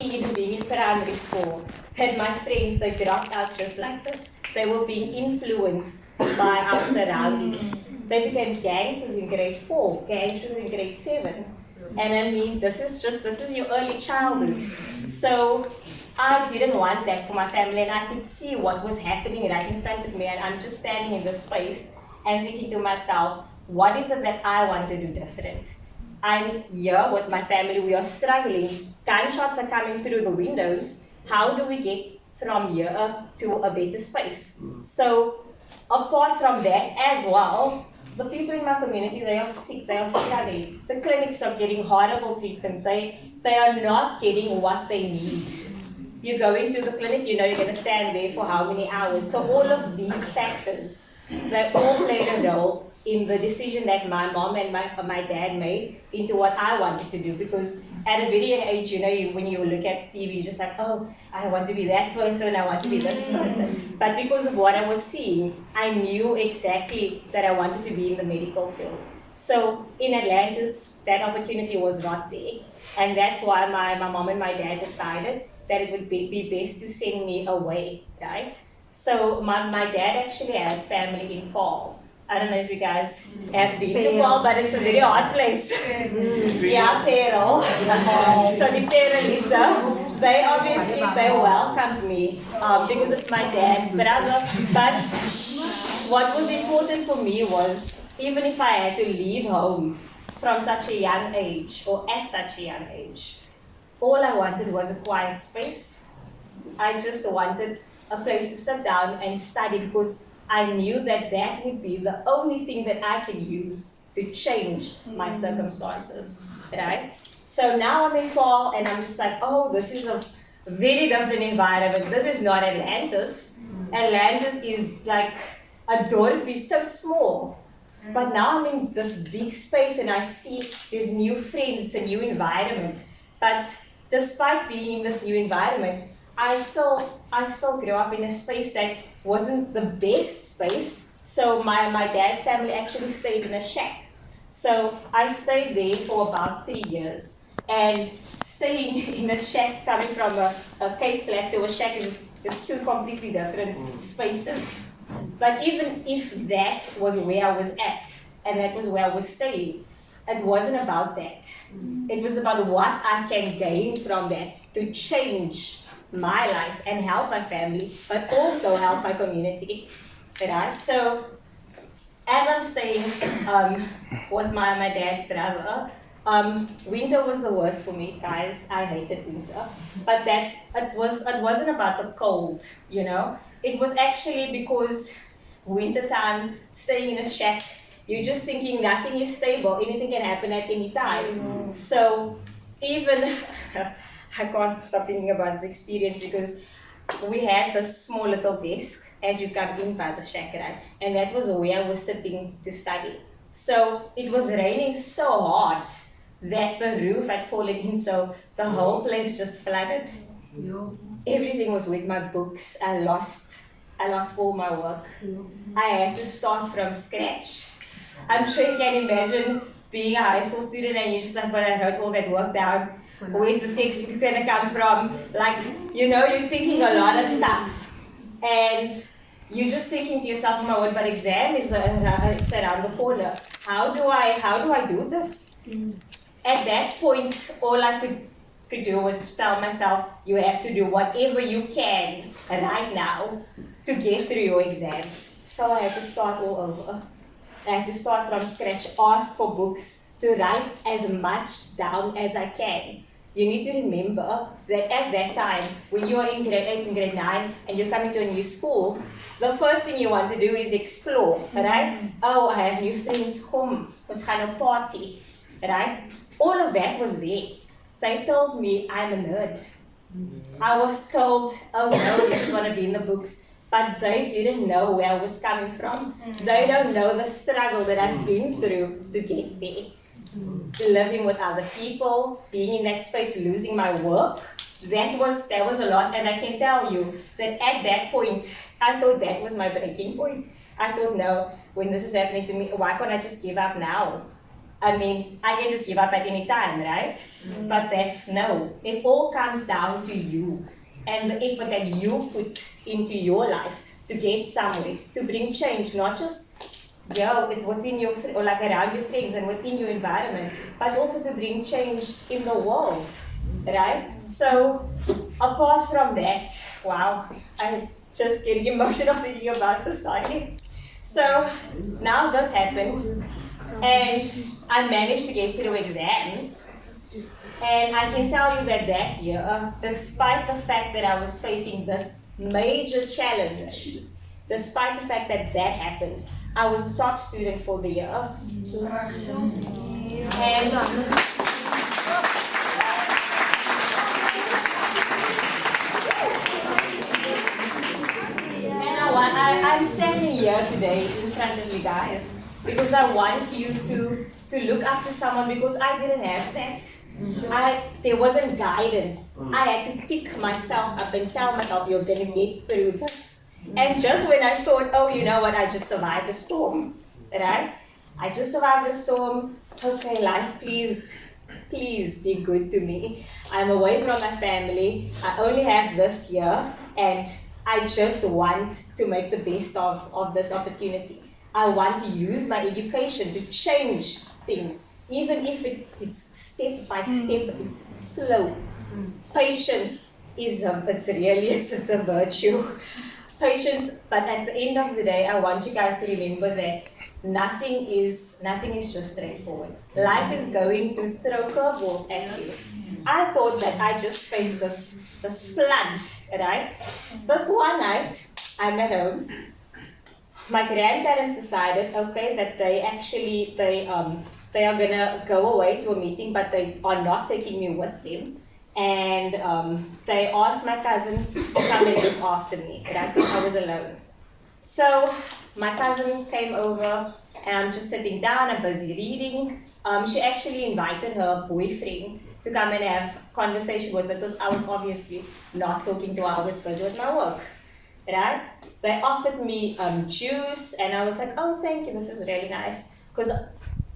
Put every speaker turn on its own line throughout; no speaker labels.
even being in primary school, that my friends, they dropped out just like this. They were being influenced by our surroundings. They became gangsters in grade 4, gangsters in grade 7. And I mean, this is your early childhood. So I didn't want that for my family, and I could see what was happening right in front of me, and I'm just standing in this space and thinking to myself, what is it that I want to do different? I'm here with my family, we are struggling, gunshots are coming through the windows. How do we get from here to a better space? So apart from that as well, the people in my community, they are sick, they are struggling. The clinics are getting horrible treatment, they are not getting what they need. You go into the clinic, you know you're going to stand there for how many hours. So all of these factors, they all played a role in the decision that my mom and my dad made into what I wanted to do. Because at a very young age, you know, when you look at TV, you're just like, oh, I want to be that person, I want to be this person. But because of what I was seeing, I knew exactly that I wanted to be in the medical field. So in Atlantis, that opportunity was not there. And that's why my mom and my dad decided that it would be best to send me away, right? So my dad actually has family in Paul. I don't know if you guys have been to Paul, but it's a very odd place. Yeah, Pero. So the Pero lives there. They obviously, they welcomed me because it's my dad's brother. But what was important for me was, even if I had to leave home from such a young age, or at such a young age, all I wanted was a quiet space. I just wanted a place to sit down and study, because I knew that that would be the only thing that I can use to change my circumstances, right? So now I'm in Paul, and I'm just like, oh, this is a very different environment. This is not Atlantis. Atlantis is like a dorp, is so small. But now I'm in this big space, and I see these new friends, it's a new environment. But despite being in this new environment, I still grew up in a space that wasn't the best space. So my dad's family actually stayed in a shack. So I stayed there for about 3 years. And staying in a shack, coming from a cave flat to a shack, is two completely different spaces. But even if that was where I was at, and that was where I was staying, it wasn't about that. It was about what I can gain from that to change my life and help my family, but also help my community, right? So as I'm staying with my dad's brother, winter was the worst for me, guys. I hated winter. But that it wasn't about the cold, you know. It was actually because wintertime, staying in a shack, you're just thinking nothing is stable, anything can happen at any time. So even I can't stop thinking about this experience, because we had this small little desk as you come in by the shack, right? And that was where I was sitting to study. So it was raining so hard that the roof had fallen in, so the whole place just flooded. Everything was with my books. I lost all my work. I had to start from scratch. I'm sure you can imagine being a high school student and you're just like, but I wrote all that work down. Where's the textbook gonna come from? Like, you know, you're thinking a lot of stuff. And you're just thinking to yourself, my word, but exam is it's around the corner. How do I do this? At that point, all I could do was tell myself, you have to do whatever you can right now to get through your exams. So I had to start all over. I had to start from scratch, ask for books, to write as much down as I can. You need to remember that at that time, when you are in grade 8 and grade 9 and you're coming to a new school, the first thing you want to do is explore, right? Oh, I have new friends, come, let's have a party, right? All of that was there. They told me I'm a nerd. I was told, oh no, you just want to be in the books. But they didn't know where I was coming from. They don't know the struggle that I've been through to get there. Living with other people, being in that space, losing my work, that was a lot. And I can tell you that at that point, I thought that was my breaking point. I thought, no, when this is happening to me, why can't I just give up now? I mean, I can just give up at any time, right? But that's no. It all comes down to you and the effort that you put into your life to get somewhere, to bring change, not just within your, or like around your friends and within your environment, but also to bring change in the world, right? So apart from that, wow, I'm just getting emotional thinking about this, sorry. So now this happened, and I managed to get through exams. And I can tell you that that year, despite the fact that I was facing this major challenge, despite the fact that that happened, I was the top student for the year. And I'm standing here today in front of you guys because I want you to look up to someone, because I didn't have that. There wasn't guidance. I had to pick myself up and tell myself, you're going to get through this. And just when I thought, oh, you know what, I just survived the storm, right? I just survived the storm. Okay, life, please be good to me. I'm away from my family. I only have this year, and I just want to make the best of this opportunity. I want to use my education to change things, even if it's step by step, it's slow. Patience is it's a virtue. Patience, but at the end of the day, I want you guys to remember that nothing is just straightforward. Life is going to throw curveballs at you. I thought that I just faced this flood, right? This one night, I'm at home. My grandparents decided, okay, that they are gonna go away to a meeting, but they are not taking me with them. And they asked my cousin to come and look after me, right? Because I was alone. So my cousin came over, and I'm just sitting down, I'm busy reading. She actually invited her boyfriend to come and have a conversation with her, because I was obviously not talking to her, I was busy with my work, right? They offered me juice, and I was like, oh, thank you, this is really nice. Because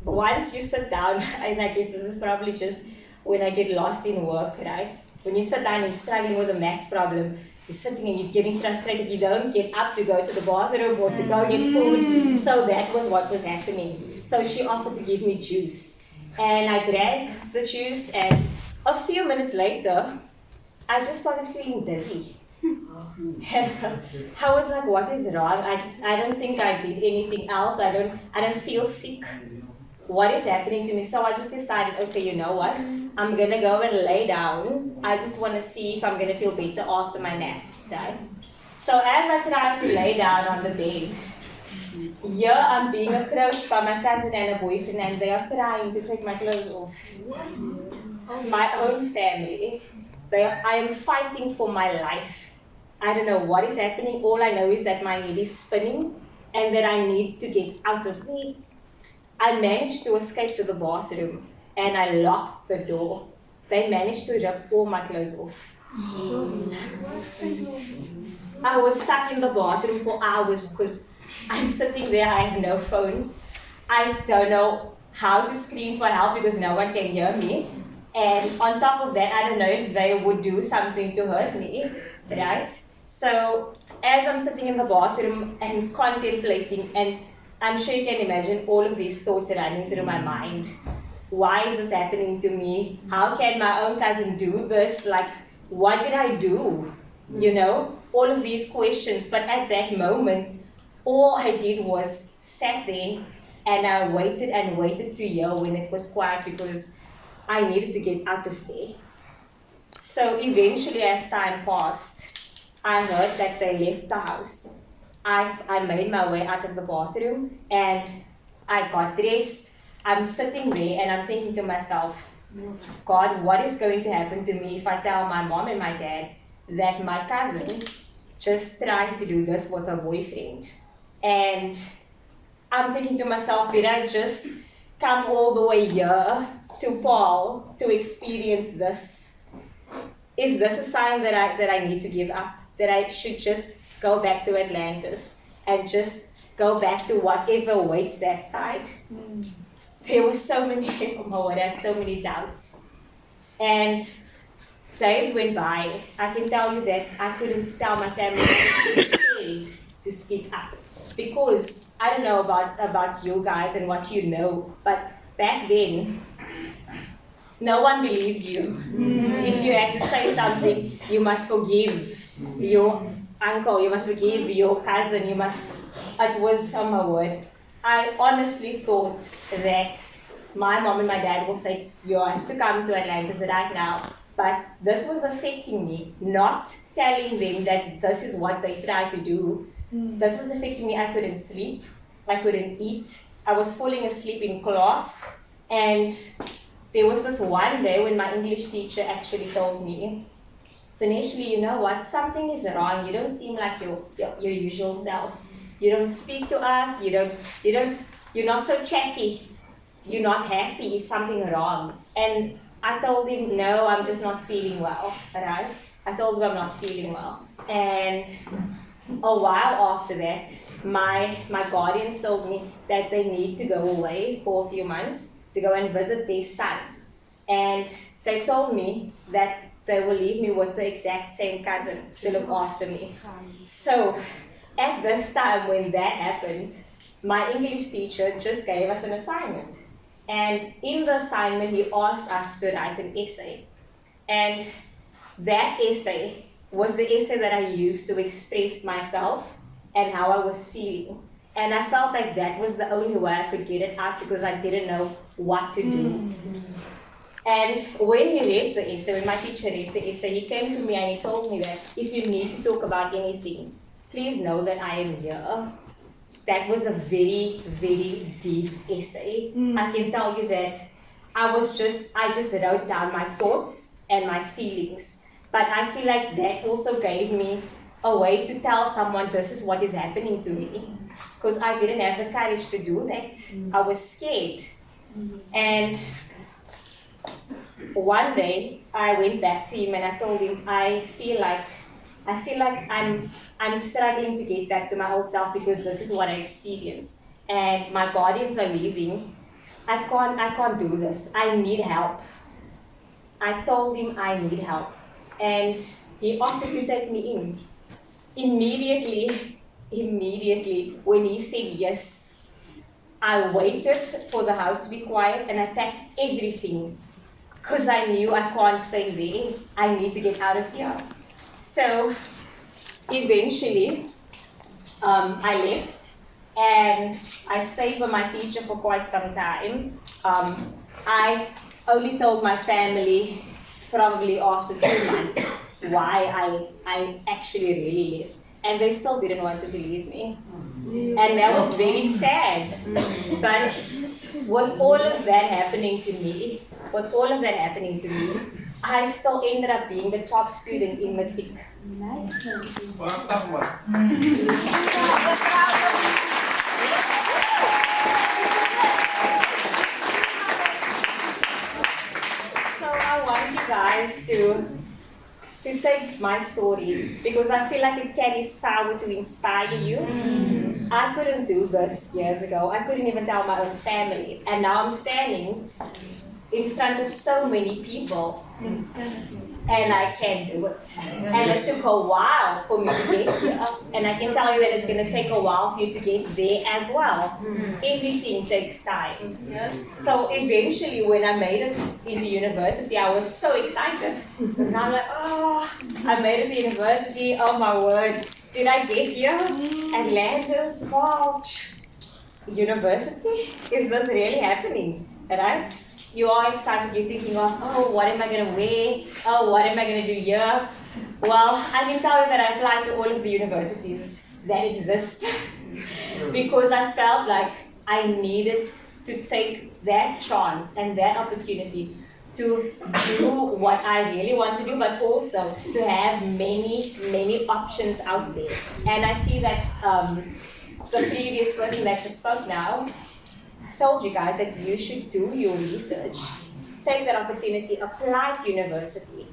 once you sit down, and I guess this is probably just when I get lost in work, right? When you sit down and you're struggling with a maths problem, you're sitting and you're getting frustrated, you don't get up to go to the bathroom or to go get food. So that was what was happening. So she offered to give me juice. And I grabbed the juice, and a few minutes later, I just started feeling dizzy. And I was like, what is wrong? I don't think I did anything else. I don't feel sick. What is happening to me? So I just decided, okay, you know what? I'm gonna go and lay down. I just want to see if I'm gonna feel better after my nap, right? So as I tried to lay down on the bed, here I'm being approached by my cousin and a boyfriend, and they are trying to take my clothes off. My own family. I am fighting for my life. I don't know what is happening. All I know is that my head is spinning and that I need to get out of there. I managed to escape to the bathroom, and I locked the door. They managed to rip all my clothes off. I was stuck in the bathroom for hours because I'm sitting there, I have no phone. I don't know how to scream for help because no one can hear me. And on top of that, I don't know if they would do something to hurt me, right? So as I'm sitting in the bathroom and contemplating, and I'm sure you can imagine all of these thoughts running through my mind. Why is this happening to me? How can my own cousin do this? Like, what did I do? You know, all of these questions. But at that moment, all I did was sat there, and I waited and waited to hear when it was quiet, because I needed to get out of there. So eventually, as time passed, I heard that they left the house. I made my way out of the bathroom, and I got dressed. I'm sitting there and I'm thinking to myself, God, what is going to happen to me if I tell my mom and my dad that my cousin just tried to do this with her boyfriend? And I'm thinking to myself, did I just come all the way here to Paul to experience this? Is this a sign that I need to give up? That I should just go back to Atlantis and just go back to whatever waits that side? there were so many, oh my word, I had so many doubts. And days went by. I can tell you that I couldn't tell my family I was too scared to speak up. Because I don't know about you guys and what you know, but back then, no one believed you. If you had to say something, you must forgive your uncle, you must forgive your cousin, it was, oh my word. I honestly thought that my mom and my dad will say, you have to come to Atlanta right now. But this was affecting me, not telling them that this is what they tried to do. This was affecting me. I couldn't sleep, I couldn't eat. I was falling asleep in class. And there was this one day when my English teacher actually told me, Veneshley, you know what, something is wrong. You don't seem like your usual self. You don't speak to us, you're not so chatty. You're not happy, is something wrong? And I told him, no, I'm just not feeling well, right? I told him I'm not feeling well. And a while after that, my guardians told me that they need to go away for a few months to go and visit their son. And they told me that they will leave me with the exact same cousin to look after me. So at this time when that happened, my English teacher just gave us an assignment. And in the assignment, he asked us to write an essay. And that essay was the essay that I used to express myself and how I was feeling. And I felt like that was the only way I could get it out because I didn't know what to do. And when he read the essay, when my teacher read the essay, he came to me and he told me that if you need to talk about anything, please know that I am here. That was a very, very deep essay. I can tell you that I just wrote down my thoughts and my feelings. But I feel like that also gave me a way to tell someone this is what is happening to me. Because I didn't have the courage to do that. I was scared. And one day I went back to him and I told him I feel like I'm struggling to get back to my old self because this is what I experienced. And my guardians are leaving. I can't do this. I need help. I told him I need help. And he offered to take me in. Immediately, when he said yes, I waited for the house to be quiet and I packed everything. Because I knew I can't stay there. I need to get out of here. So eventually, I left and I stayed with my teacher for quite some time. I only told my family probably after 2 months why I actually really left. And they still didn't want to believe me. And that was very sad. But with all of that happening to me, I still ended up being the top student in Matric. So I want you guys to take my story because I feel like it carries power to inspire you. I couldn't do this years ago. I couldn't even tell my own family. And now I'm standing in front of so many people and I can do it. And it took a while for me to get here. And I can tell you that it's going to take a while for you to get there as well. Everything takes time. So eventually when I made it into university, I was so excited. Because now I'm like, oh, I made it to university, oh my word. Did I get here? Atlantis, wow. University? Is this really happening? Right? You are excited, you're thinking of, oh, what am I going to wear? Oh, what am I going to do here? Well, I can tell you that I applied to all of the universities that exist because I felt like I needed to take that chance and that opportunity to do what I really want to do, but also to have many, many options out there. And I see that the previous person that just spoke now told you guys that you should do your research. Take that opportunity, apply to university.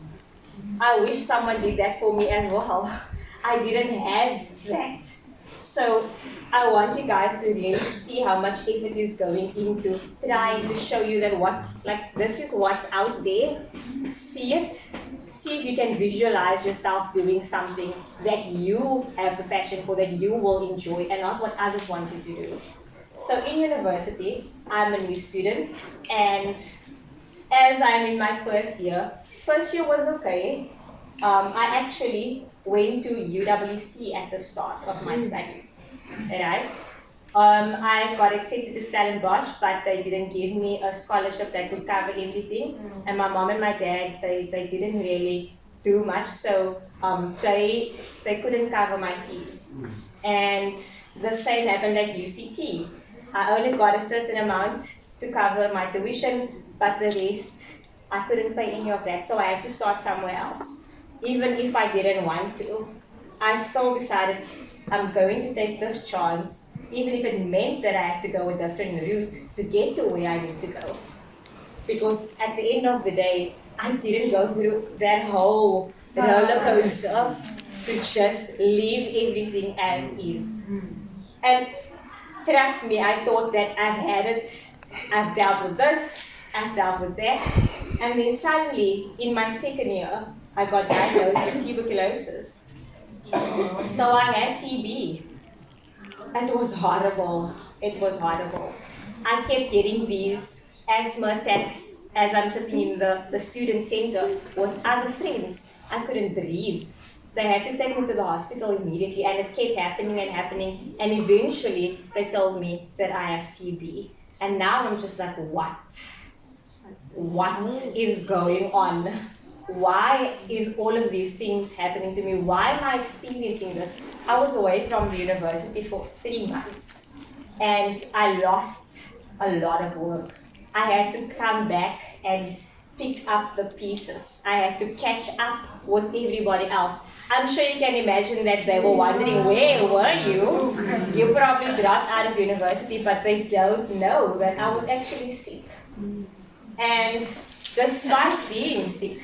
I wish someone did that for me as well. I didn't have that. So So I want you guys to really see how much effort is going into trying to show you that this is what's out there. See it. See if you can visualize yourself doing something that you have the passion for, that you will enjoy, and not what others want you to do. So in university, I'm a new student, and as I'm in my first year was okay. I actually went to UWC at the start of my studies, right? I got accepted to Stanford, but they didn't give me a scholarship that could cover everything. And my mom and my dad, they didn't really do much, so they couldn't cover my fees. And the same happened at UCT. I only got a certain amount to cover my tuition, but the rest, I couldn't pay any of that, so I had to start somewhere else. Even if I didn't want to, I still decided I'm going to take this chance, even if it meant that I have to go a different route to get to where I need to go. Because at the end of the day, I didn't go through that whole roller coaster to just leave everything as is. And trust me, I thought that I've had it, I've dealt with this, I've dealt with that. And then suddenly, in my second year, I got diagnosed with tuberculosis. So I had TB. It was horrible. It was horrible. I kept getting these asthma attacks as I'm sitting in the student center with other friends. I couldn't breathe. They had to take me to the hospital immediately, and it kept happening and happening. And eventually, they told me that I have TB. And now I'm just like, what? What is going on? Why is all of these things happening to me? Why am I experiencing this? I was away from the university for 3 months, and I lost a lot of work. I had to come back and pick up the pieces. I had to catch up with everybody else. I'm sure you can imagine that they were wondering, where were you? You probably dropped out of university, but they don't know that I was actually sick. And despite being sick,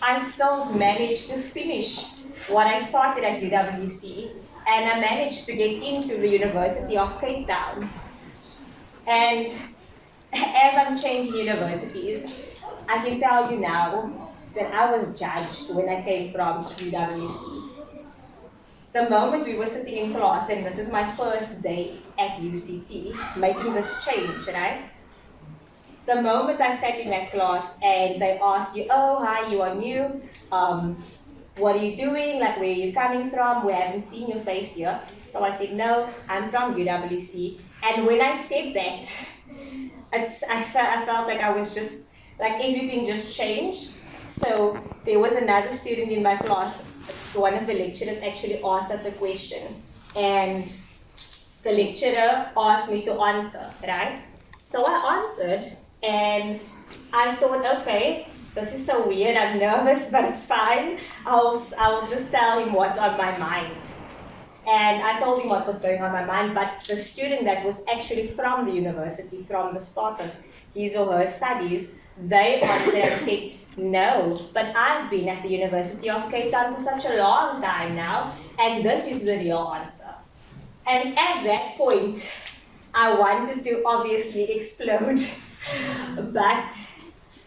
I still managed to finish what I started at UWC, and I managed to get into the University of Cape Town. And as I'm changing universities, I can tell you now that I was judged when I came from UWC. The moment we were sitting in class, and this is my first day at UCT, making this change, right? The moment I sat in that class and they asked you, oh, hi, you are new, what are you doing, like where are you coming from, we haven't seen your face here. So I said, no, I'm from UWC. And when I said that, I felt like I was just, like everything just changed. So there was another student in my class, one of the lecturers actually asked us a question, and the lecturer asked me to answer, right? So I answered, and I thought, okay, this is so weird, I'm nervous, but it's fine. I'll just tell him what's on my mind. And I told him what was going on in my mind, but the student that was actually from the university, from the start of his or her studies, they answered and said, no, but I've been at the University of Cape Town for such a long time now, and this is the real answer. And at that point, I wanted to obviously explode, but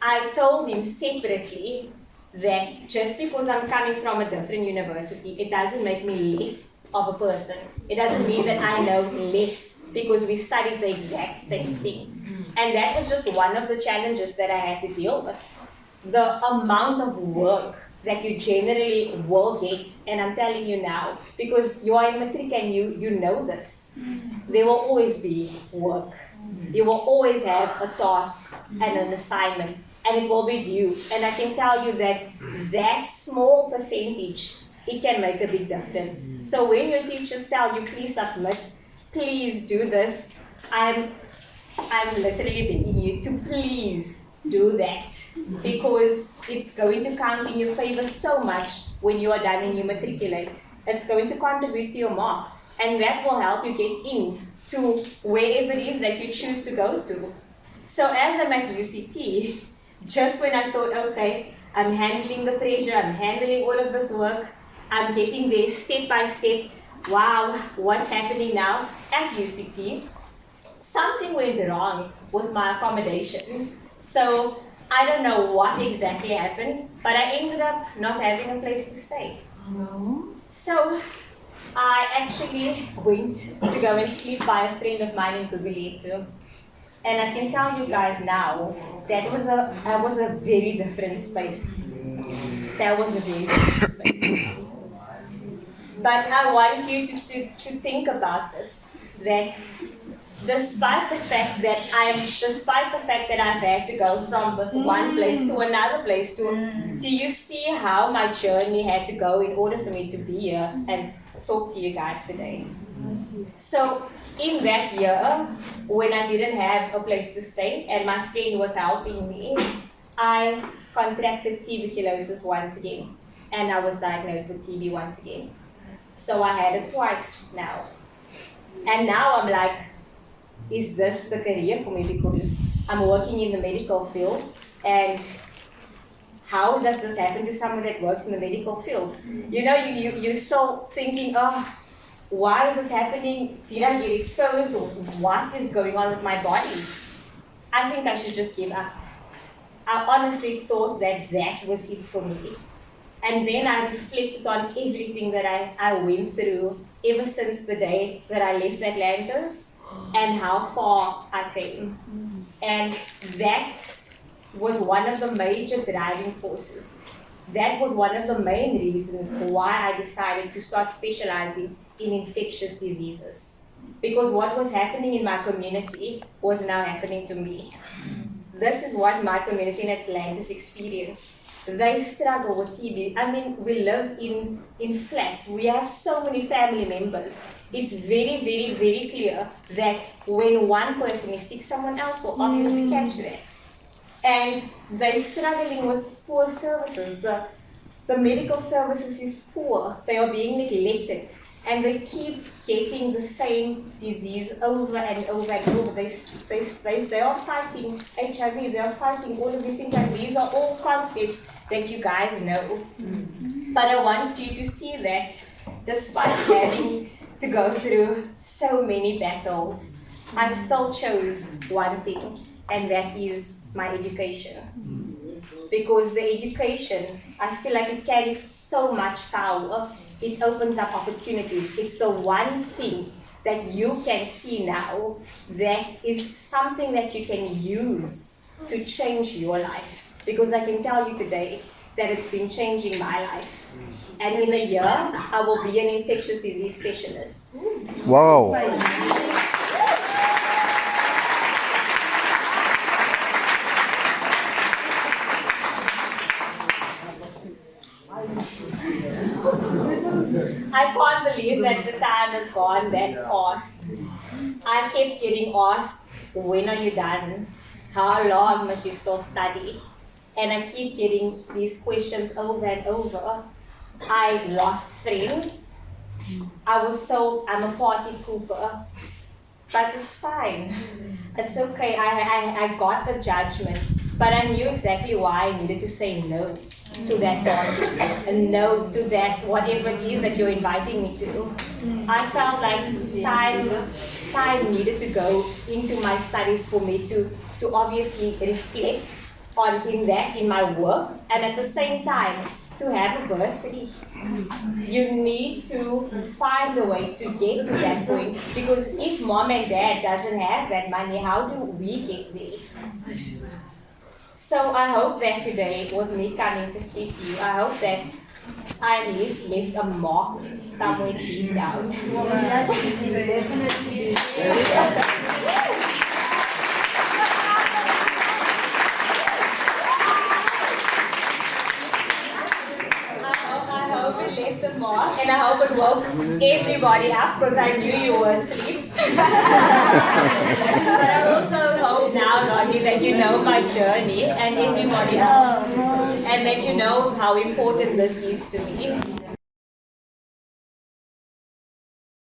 I told him separately that just because I'm coming from a different university, it doesn't make me less of a person. It doesn't mean that I know less because we studied the exact same thing. And that was just one of the challenges that I had to deal with. The amount of work that you generally will get, and I'm telling you now, because you are in Matric and you know this, there will always be work. You will always have a task and an assignment, and it will be due. And I can tell you that that small percentage, it can make a big difference. So when your teachers tell you, please submit, please do this, I'm literally begging you to please do that, because it's going to count in your favor so much when you are done and you matriculate. It's going to contribute to your mark, and that will help you get in to wherever it is that you choose to go to. So as I'm at UCT, just when I thought, okay, I'm handling the pressure, I'm handling all of this work, I'm getting there step by step, wow, what's happening now at UCT? Something went wrong with my accommodation. So I don't know what exactly happened, but I ended up not having a place to stay. So I actually went to go and sleep by a friend of mine in Guguletu. And I can tell you guys now, that was a very different space. That was a very different space. But I want you to think about this, that despite the fact that I've had to go from this one place to another place do you see how my journey had to go in order for me to be here and talk to you guys today? So in that year, when I didn't have a place to stay and my friend was helping me, I contracted tuberculosis once again, and I was diagnosed with TB once again. So I had it twice now. And now I'm like, is this the career for me? Because I'm working in the medical field, and how does this happen to someone that works in the medical field? You know, you're still thinking, oh, why is this happening? Did I get exposed? Or what is going on with my body? I think I should just give up. I honestly thought that that was it for me. And then I reflected on everything that I went through ever since the day that I left Atlantis and how far I came. And that was one of the major driving forces. That was one of the main reasons why I decided to start specializing in infectious diseases. Because what was happening in my community was now happening to me. This is what my community in Atlantis experienced. They struggle with TB. I mean, we live in flats. We have so many family members. It's very, very, very clear that when one person is sick, someone else will obviously catch that. And they're struggling with poor services. The medical services is poor. They are being neglected. And they keep getting the same disease over and over and over. They are fighting HIV, they are fighting all of these things, and these are all concepts that you guys know. But I want you to see that despite having to go through so many battles, I still chose one thing, and that is my education. Because the education, I feel like it carries so much power. It opens up opportunities. It's the one thing that you can see now that is something that you can use to change your life. Because I can tell you today that it's been changing my life. And in a year, I will be an infectious disease specialist.
Wow.
I can't believe that the time has gone that fast. I kept getting asked, when are you done? How long must you still study? And I keep getting these questions over and over. I lost friends. I was told I'm a party pooper. But it's fine. It's okay. I got the judgment. But I knew exactly why I needed to say no to that party and no to that whatever it is that you're inviting me to. I felt like time needed to go into my studies for me to obviously reflect on in my work, and at the same time to have a bursary. You need to find a way to get to that point, because if mom and dad doesn't have that money, how do we get there? So I hope that today, with me coming to speak to you, I hope that I at least left a mark somewhere deep down. Definitely. Left the mark, and I hope it woke everybody up, because I knew you were asleep. But I also hope now, Rodney, that you know my journey and everybody else, and that you know how important this is to me.